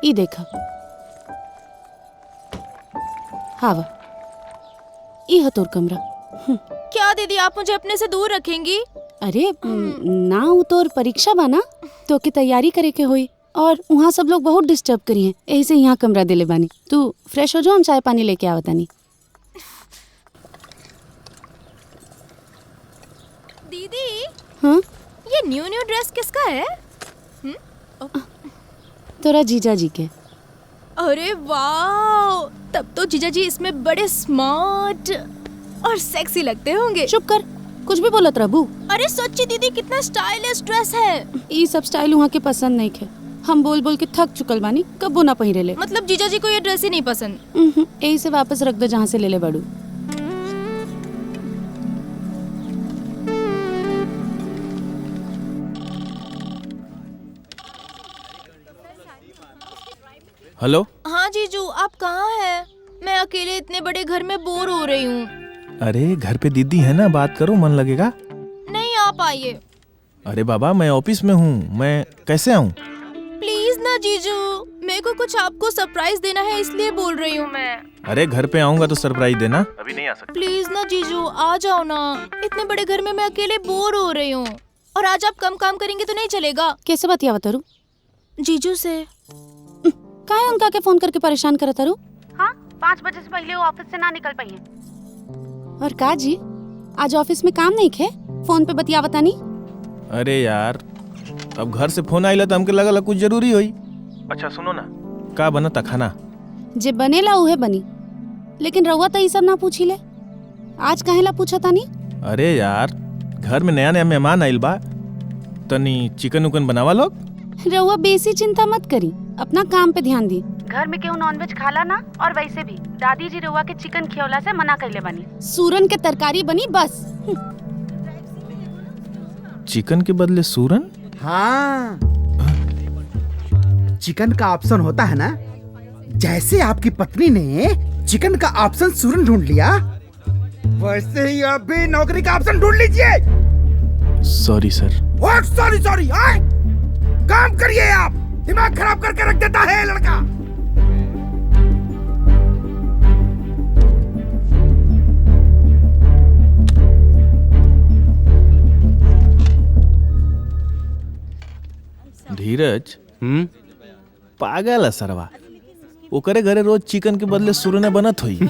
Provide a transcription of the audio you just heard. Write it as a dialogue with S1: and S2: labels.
S1: ई देखा। हाँ ई है तोर कमरा।
S2: क्या दीदी आप मुझे अपने से दूर रखेंगी?
S1: अरे ना वो तोर परीक्षा बा ना, तो की तैयारी करे के होई और वहाँ सब लोग बहुत डिस्टर्ब करी हैं, यही से यहाँ कमरा दिले बानी। तू फ्रेश हो जाओ, हम चाय पानी लेके आवतानी।
S2: दीदी
S1: हाँ
S2: ये न्यू ड्रेस किसका है?
S1: तोरा जीजा जी के।
S2: अरे वाह, तब तो जीजा जी इसमें बड़े स्मार्ट और सेक्सी लगते होंगे।
S1: चुप कर, कुछ भी बोलत रहबू।
S2: अरे सच्ची दीदी कितना स्टाइलिश ड्रेस है।
S1: ये सब स्टाइल वहाँ के पसंद नहीं खे, हम बोल बोल के थक चुकल बानी, कबो ना पहिरे ले।
S2: मतलब जीजा जी को ये ड्रेस ही नहीं पसंद?
S1: यही से वापस रख दो जहाँ से ले ले बड़ू।
S3: हेलो।
S2: हाँ जीजू आप कहाँ हैं? मैं अकेले इतने बड़े घर में बोर हो रही हूँ।
S3: अरे घर पे दीदी है ना, बात करो, मन लगेगा।
S2: नहीं आप आइए।
S3: अरे बाबा मैं ऑफिस में हूँ, मैं कैसे आऊँ?
S2: प्लीज ना जीजू, मेरे को कुछ आपको सरप्राइज देना है इसलिए बोल रही हूँ मैं।
S3: अरे घर पे आऊंगा तो सरप्राइज देना। अभी नहीं आ सकता।
S2: प्लीज ना जीजू आ जाओ ना, इतने बड़े घर में मैं अकेले बोर हो रही हूँ। और आज आप कम काम करेंगे तो नहीं चलेगा।
S1: कैसे बतिया बतारू?
S2: जीजू से।
S1: काहे उनका के फोन करके परेशान करता रू?
S4: हाँ 5 बजे से पहले वो ऑफिस से ना निकल पाई है।
S1: और का जी आज ऑफिस में काम नहीं खे, फोन पे बतिया बतानी?
S3: अरे यार अब घर से फोन आइला तो हमके लगा कुछ जरूरी होई। अच्छा सुनो ना, का बना था खाना?
S1: जे बनेला उहे बनी, लेकिन रउआ तो ये सब ना पूछी ले, आज काहेला पूछा तानी?
S3: अरे यार घर में नया नया मेहमान आइल बा, तनी चिकन उकन बनावा लोग।
S1: रउआ बेसी चिंता मत करी, अपना काम पे ध्यान दी।
S4: घर में केहू नॉनवेज खाला ना, और वैसे भी दादी जी रउआ के चिकन खियौला से मना कइले बानी।
S1: सूरन के तरकारी बनी बस।
S3: चिकन के बदले सूरन?
S5: हाँ चिकन का ऑप्शन होता है ना, जैसे आपकी पत्नी ने चिकन का ऑप्शन सूरन ढूंढ लिया, वैसे ही आप भी नौकरी का ऑप्शन ढूंढ लीजिए।
S3: Sorry sir.
S5: What sorry sorry? काम करिए, आप दिमाग खराब करके रख देता है लड़का।
S3: धीरज पागल है सरवा, ओकरे घरे रोज चिकन के बदले सूरन बनत होई।